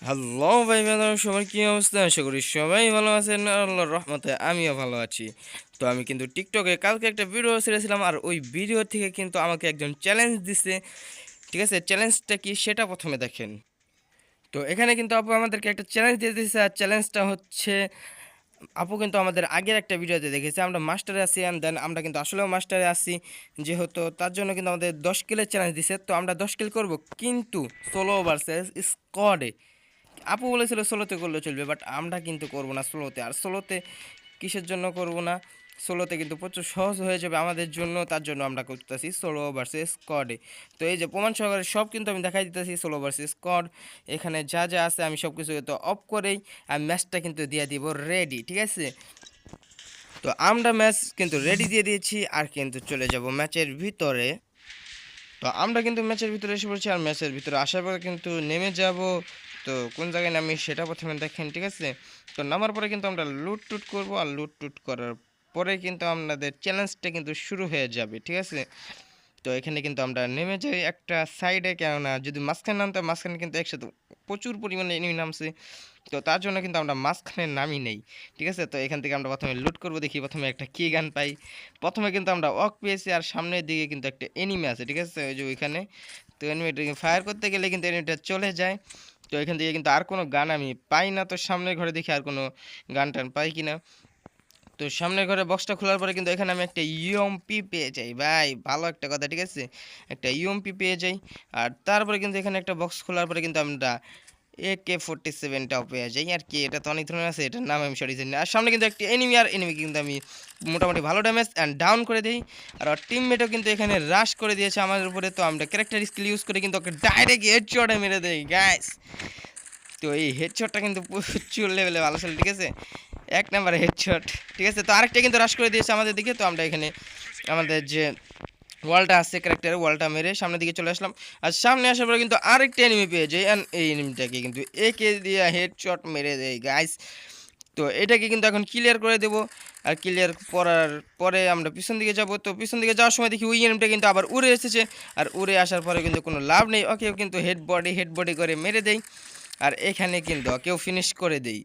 Hello ভাই বান্ধব, সবার কি অবস্থা? আশা করি সবাই ভালো আছেন। আল্লাহর রহমতে আমিও ভালো আছি। তো আমি কিন্তু টিকটকে কালকে একটা ভিডিও ছেড়েছিলাম, আর ওই ভিডিও থেকে কিন্তু আমাকে একজন চ্যালেঞ্জ দিছে। ঠিক আছে, চ্যালেঞ্জটা কি সেটা প্রথমে দেখেন। তো এখানে কিন্তু আপু আমাদেরকে একটা চ্যালেঞ্জ দিয়ে দিয়েছে, আর চ্যালেঞ্জটা হচ্ছে আপু কিন্তু আমাদের আগের একটা ভিডিওতে দেখেছে আমরা মাস্টারে আছি, অ্যান্ড দেন আমরা কিন্তু আসলেও মাস্টারে আছি। যেহেতু তার জন্য কিন্তু আমাদের 10 কিলের চ্যালেঞ্জ দিছে, তো আমরা 10 কিল করব, কিন্তু সোলো ভার্সেস স্কোয়াডে। আপু বলেছিল সোলোতে করলে চলবে, বাট আমরা কিন্তু করব না সোলোতে। আর সোলোতে কিসের জন্য করব না? সোলোতে কিন্তু প্রচুর সহজ হয়ে যাবে আমাদের জন্য, তার জন্য আমরা করতেছি সোলো ভার্সেস স্কোয়াডে। তো এই যে প্রমাণ সহকারে সব কিন্তু আমি দেখাই দিতেছি সোলো ভার্সেস স্কোয়াড। এখানে যা যা আছে আমি সব কিছু তো অফ করেই আমি ম্যাচটা কিন্তু দিয়ে দিব রেডি। ঠিক আছে, তো আমরা ম্যাচ কিন্তু রেডি দিয়ে দিয়েছি, আর কিন্তু চলে যাব ম্যাচের ভিতরে। তো আমরা কিন্তু ম্যাচের ভিতরে এসে পড়ছি, আর ম্যাচের ভিতরে আসার পরে কিন্তু নেমে যাব। তো কোন জায়গায় নামি সেটা প্রথমে দেখেন। ঠিক আছে, তো নামার পরে কিন্তু আমরা লুট টুট করবো, আর লুট টুট করার পরে কিন্তু আমাদের চ্যালেঞ্জটা কিন্তু শুরু হয়ে যাবে। ঠিক আছে, তো এখানে কিন্তু আমরা নেমে যাই একটা সাইডে, কেননা যদি মাঝখানে নামতে মাঝখানে কিন্তু একসাথে প্রচুর পরিমাণে এনিমি নামছে। তো তার জন্য কিন্তু আমরা মাঝখানে নামি নেই। ঠিক আছে, তো এখান থেকে আমরা প্রথমে লুট করব, দেখি প্রথমে একটা কি গান পাই। প্রথমে কিন্তু আমরা অক পেয়েছি, আর সামনের দিকে কিন্তু একটা এনিমি আছে। ঠিক আছে, ওই যে ওইখানে। তো এনিমিটাকে ফায়ার করতে গেলে কিন্তু এনিমিটা চলে যায়। তো এখান থেকে কিন্তু আর কোনো গান আমি পাই না। তো সামনের ঘরে দেখি আর কোনো গান টান পাই কিনা। তো সামনের ঘরে বক্সটা খোলার পরে কিন্তু এখানে আমি একটা ইউএমপি পেয়ে যাই। ভাই ভালো একটা কথা। ঠিক আছে, একটা ইউএমপি পেয়ে যাই। আর তারপরে কিন্তু এখানে একটা বক্স খোলার পরে কিন্তু আমরা AK-47টাও পেয়ে যাই। আর কি, এটা তো অনেক ধরনের আছে, এটার নাম আমি সঠিক জানি না। আর সামনে কিন্তু একটা এনিমি, আর এনিমি কিন্তু আমি মোটামুটি ভালো ড্যামেজ অ্যান্ড ডাউন করে দিই। আর টিমমেটও কিন্তু এখানে রাশ করে দিয়েছে আমাদের উপরে। তো আমরা ক্যারেক্টার স্কিল ইউজ করে কিন্তু ওকে ডাইরেক্ট হেডশটে মেরে দেই গাইস। তো এই হেডশটটা কিন্তু প্রচুর লেভেলে ভালো ছিল। ঠিক আছে, এক নাম্বার হেডশট। ঠিক আছে, তো আরেকটা কিন্তু রাশ করে দিয়েছে আমাদের দিকে। তো আমরা এখানে আমাদের যে ওয়ালটা আছে ক্যারেক্টারের ওয়ালটা মেরে সামনের দিকে চলে আসলাম। আর সামনে আসার পরে কিন্তু আরেকটা এনিমি পেয়ে যাই, অ্যান্ড এই এনিমিটাকে কিন্তু একে দিয়ে হেডশট মেরে দেয় গাইস। তো এটাকে কিন্তু এখন ক্লিয়ার করে দেবো। আর ক্লিয়ার করার পরে আমরা পিছন দিকে যাব। তো পিছন দিকে যাওয়ার সময় দেখি ওই এনিমিটা কিন্তু আবার উড়ে এসেছে। আর উড়ে আসার পরে কিন্তু কোনো লাভ নেই, ওকেও কিন্তু হেড বডি করে মেরে দেই। আর এখানে কিন্তু ওকেও ফিনিশ করে দেই।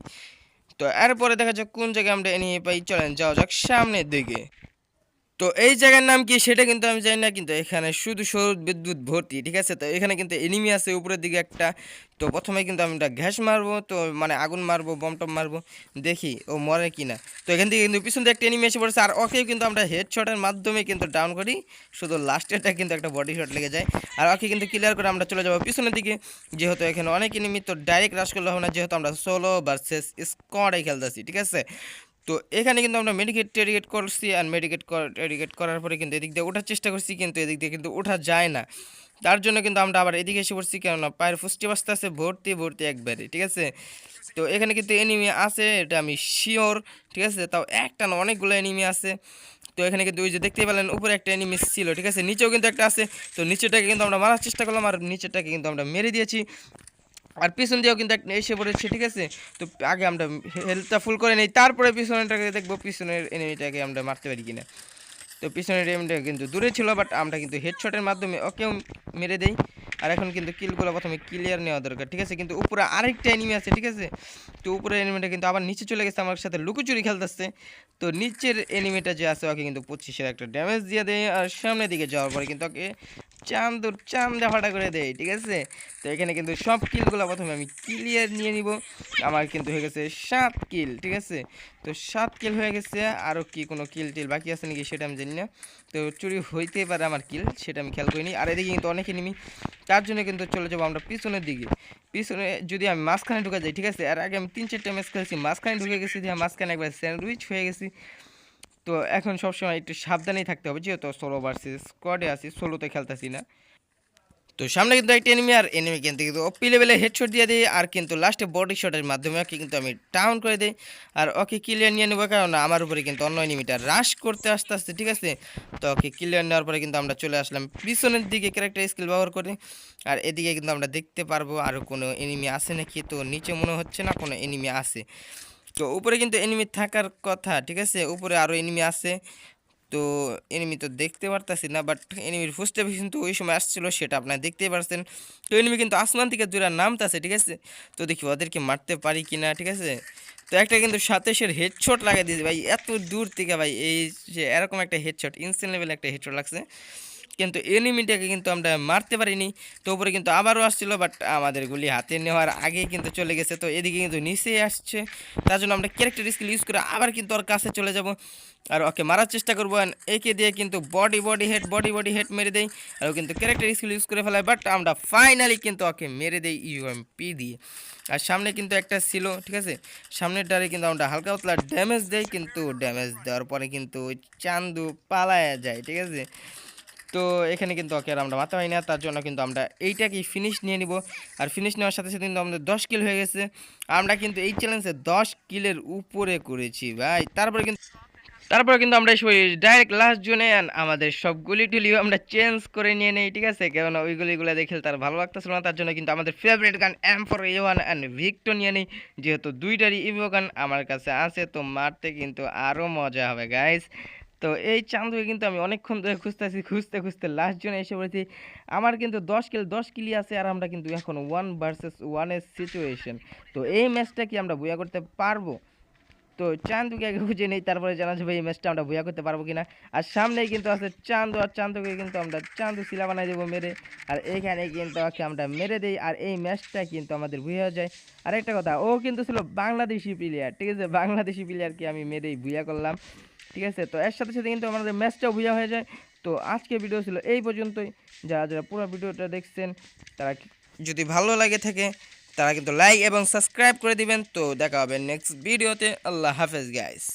তো এরপরে দেখা যাক কোন জায়গায় আমরা এনিমি পাই। চলেন যাওয়া যাক সামনের দিকে। তো এই জায়গার নাম কি সেটা কিন্তু আমি জানি না, কিন্তু এখানে শুধু সৌর বিদ্যুৎ ভর্তি। ঠিক আছে, তো এখানে কিন্তু এনিমি আছে উপরের দিকে একটা। তো প্রথমে কিন্তু আমি একটা গ্যাস মারবো, তো মানে আগুন মারবো, বম টম মারবো, দেখি ও মরে কিনা। তো এখান থেকে কিন্তু পিছন থেকে একটা এনিমি এসে পড়েছে, আর ওকেও কিন্তু আমরা হেডশটের মাধ্যমে কিন্তু ডাউন করি। শুধু লাস্টেরটা কিন্তু একটা বডি শট লেগে যায়। আর ওকে কিন্তু ক্লিয়ার করে আমরা চলে যাবো পিছনের দিকে। যেহেতু এখানে অনেক এনিমি, তো ডাইরেক্ট রাশ করলে হবে না, যেহেতু আমরা সোলো ভার্সেস স্কোয়াডে খেলতেছি। ঠিক আছে, তো এখানে কিন্তু আমরা টেডিকেট করছি, আর টেডিকেট করার পরে কিন্তু এদিক দিয়ে ওঠার চেষ্টা করছি, কিন্তু এদিক দিয়ে কিন্তু ওঠা যায় না। তার জন্য কিন্তু আমরা আবার এদিকে এসে পড়ছি, কেননা পায়ের ফুষ্টি বাস্তে আছে ভর্তি ভর্তি একবারে। ঠিক আছে, তো এখানে কিন্তু এনিমি আছে, এটা আমি শিওর। ঠিক আছে, তাও একটা না, অনেকগুলো এনিমি আছে। তো এখানে কিন্তু ওই যে দেখতেই পেলেন উপরে একটা এনিমি ছিল। ঠিক আছে, নিচেও কিন্তু একটা আছে। তো নিচেটাকে কিন্তু আমরা মারার চেষ্টা করলাম, আর নিচেটাকে কিন্তু আমরা মেরে দিয়েছি। আর পিছন দিয়েও কিন্তু একটা এসে পড়েছে। ঠিক আছে, তো আগে আমরা হেলথটা ফুল করে নিই, তারপরে পিছনেরটাকে দেখবো পিছনের এনিমিটাকে আমরা মারতে পারি কিনা। তো পিছনের এনিমিটা কিন্তু দূরে ছিল, বাট আমরা কিন্তু হেডশটের মাধ্যমে ওকেও মেরে দেই। আর এখন কিন্তু কিলগুলো প্রথমে ক্লিয়ার নেওয়া দরকার। ঠিক আছে, কিন্তু উপরে আরেকটা এনিমি আছে। ঠিক আছে, তো উপরের এনিমিটা কিন্তু আবার নিচে চলে গেছে, আমার সাথে লুকোচুরি খেলতেছে। তো নিচের এনিমিটা যে আছে ওকে কিন্তু 25-এর একটা ড্যামেজ দিয়ে দেয়। আর সামনের দিকে যাওয়ার পরে কিন্তু ওকে চাম দেখাটা করে দেয়। ঠিক আছে, তো এখানে কিন্তু সব কিলগুলো প্রথমে আমি ক্লিয়ার নিয়ে নিব। আমার কিন্তু হয়ে গেছে 7 কিল। ঠিক আছে, তো 7 কিল হয়ে গেছে। আরও কি কোনো কিল টিল বাকি আছে নাকি সেটা আমি জানি না। তো চুরি হইতে পারে আমার কিল, সেটা আমি খেয়াল করিনি। আর এদিকে কিন্তু অনেক এনিমি, তার জন্য কিন্তু চলে যাবো আমরা পিছনের দিকে। পিছনে যদি আমি মাঝখানে ঢুকে যাই। ঠিক আছে, আর আগে আমি 3-4টা ম্যাচ খেলছি, মাঝখানে ঢুকে গেছি, দিয়ে মাঝখানে একবার স্যান্ডউইচ হয়ে গেছি। তো এখন সবসময় একটু সাবধানেই থাকতে হবে, যেহেতু সোলো ভার্সেস স্কোয়াডে আছি, সোলোতে খেলতেছি না। তো সামনে কিন্তু একটা এনিমি, আর এনিমি কিন্তু ওপি লেভেলে হেডশট দিয়ে দিই, আর কিন্তু লাস্টে বডি শটের মাধ্যমে ওকে কিন্তু আমি ডাউন করে দিই। আর ওকে ক্লিয়ার নিয়ে নেবো, কারণ আমার উপরে কিন্তু অন্য এনিমিটা রাশ করতে আসতে আসতে। ঠিক আছে, তো ওকে ক্লিয়ার নেওয়ার পরে কিন্তু আমরা চলে আসলাম পিছনের দিকে ক্যারেক্টার স্কিল ব্যবহার করে। আর এদিকে কিন্তু আমরা দেখতে পারবো আরও কোনো এনিমি আছে নাকি। তো নিচে মনে হচ্ছে না কোনো এনিমি আছে। তো উপরে কিন্তু এনিমি থাকার কথা। ঠিক আছে, উপরে আরও এনিমি আছে। তো এনিমি তো দেখতে পারতাছি না, বাট এনিমির ফুটস্টেপ কিন্তু ওই সময় আসছিল, সেটা আপনারা দেখতেই পারছেন। তো এনিমি কিন্তু আসমান থেকে জোড়া নামতাছে, ঠিক আছে। তো দেখি ওদেরকে মারতে পারি কিনা, ঠিক আছে। তো একটা কিন্তু 27-এর হেডশট লাগাই দিয়েছে ভাই, এত দূর থেকে ভাই, এই যে এরকম একটা হেডশট, ইনস্ট্যান্ট লেভেলে একটা হেডশট লাগছে। কিন্তু এনিমিটাকে কিন্তু আমরা মারতে পারিনি। তো উপরে কিন্তু আবারও আসছিল, বাট আমাদের গুলি হাতে নেওয়ার আগেই কিন্তু চলে গেছে। তো এদিকে কিন্তু নিচে আসছে, তার জন্য আমরা ক্যারেক্টার স্কিল ইউজ করে আবার কিন্তু ওর কাছে চলে যাব আর ওকে মারার চেষ্টা করবো। অ্যান্ড একে দিয়ে কিন্তু বডি হেড মেরে দেই, আর ও কিন্তু ক্যারেক্টার স্কিল ইউজ করে ফেলায়, বাট আমরা ফাইনালি কিন্তু ওকে মেরে দেই ইউএমপি দিয়ে। আর সামনে কিন্তু একটা ছিল, ঠিক আছে, সামনের ডারে কিন্তু আমরা হালকা পাতলা ড্যামেজ দেই, কিন্তু ড্যামেজ দেওয়ার পরে কিন্তু ওই চান্দু পালায়া যায়, ঠিক আছে। তো এখানে কিন্তু ওকে আর আমরা মারতে পারি না, তার জন্য কিন্তু আমরা এইটাকেই ফিনিশ নিয়ে নিব। আর ফিনিশ নেওয়ার সাথে সাথে কিন্তু আমাদের 10 কিল হয়ে গেছে। আমরা কিন্তু এই চ্যালেঞ্জে 10 কিলের উপরে করেছি ভাই। তারপরে কিন্তু আমরা এসে ডাইরেক্ট লাস্ট জোনে, আমাদের সব গুলি টুলিও আমরা চেঞ্জ করে নিয়ে নেই, ঠিক আছে। কেননা ওই গুলিগুলো দেখে তার ভালো লাগতেছিল না, তার জন্য কিন্তু আমাদের ফেভারিট গান M4A1 অ্যান্ড ভিক্টো নিয়ে নেই। যেহেতু দুইটারই ইভো গান আমার কাছে আছে, তো মারতে কিন্তু আরও মজা হবে গাইস। তো এই চান্দুকে কিন্তু আমি অনেকক্ষণ ধরে খুঁজতেছি, খুঁজতে খুঁজতে লাস্ট জনে এসে পড়েছি। আমার কিন্তু 10 কিলি আছে, আর আমরা কিন্তু এখন 1 ভার্সেস 1 সিচুয়েশন। তো এই ম্যাচটা কি আমরা বুয়া করতে পারবো? তো চান্দুকে আগে খুঁজে নেই, তারপরে জানা যাবে এই ম্যাচটা আমরা বুয়া করতে পারবো কিনা। আর সামনেই কিন্তু আছে চান্দু, আর চান্দুকে কিন্তু আমরা চান্দু শিলা বানাই দেবো মেরে। আর এইখানে কিন্তু ওকে আমরা মেরে দেই, আর এই ম্যাচটা কিন্তু আমাদের বুয়া হয়ে যায়। আর একটা কথা, ও কিন্তু ছিল বাংলাদেশি প্লেয়ার, ঠিক আছে, বাংলাদেশি প্লেয়ারকে আমি মেরেই বুয়া করলাম, ঠিক আছে। তো এর সাথে সাথে কিন্তু আমাদের ম্যাচটাও বুয়া হয়ে যায়। তো আজকে ভিডিও ছিল এই পর্যন্তই। যারা যারা পুরো ভিডিওটা দেখছেন, তারা যদি ভালো লাগে থাকে, তারা কিন্তু লাইক এবং সাবস্ক্রাইব করে দিবেন। তো দেখা হবে নেক্সট ভিডিওতে। আল্লাহ হাফেজ গাইস।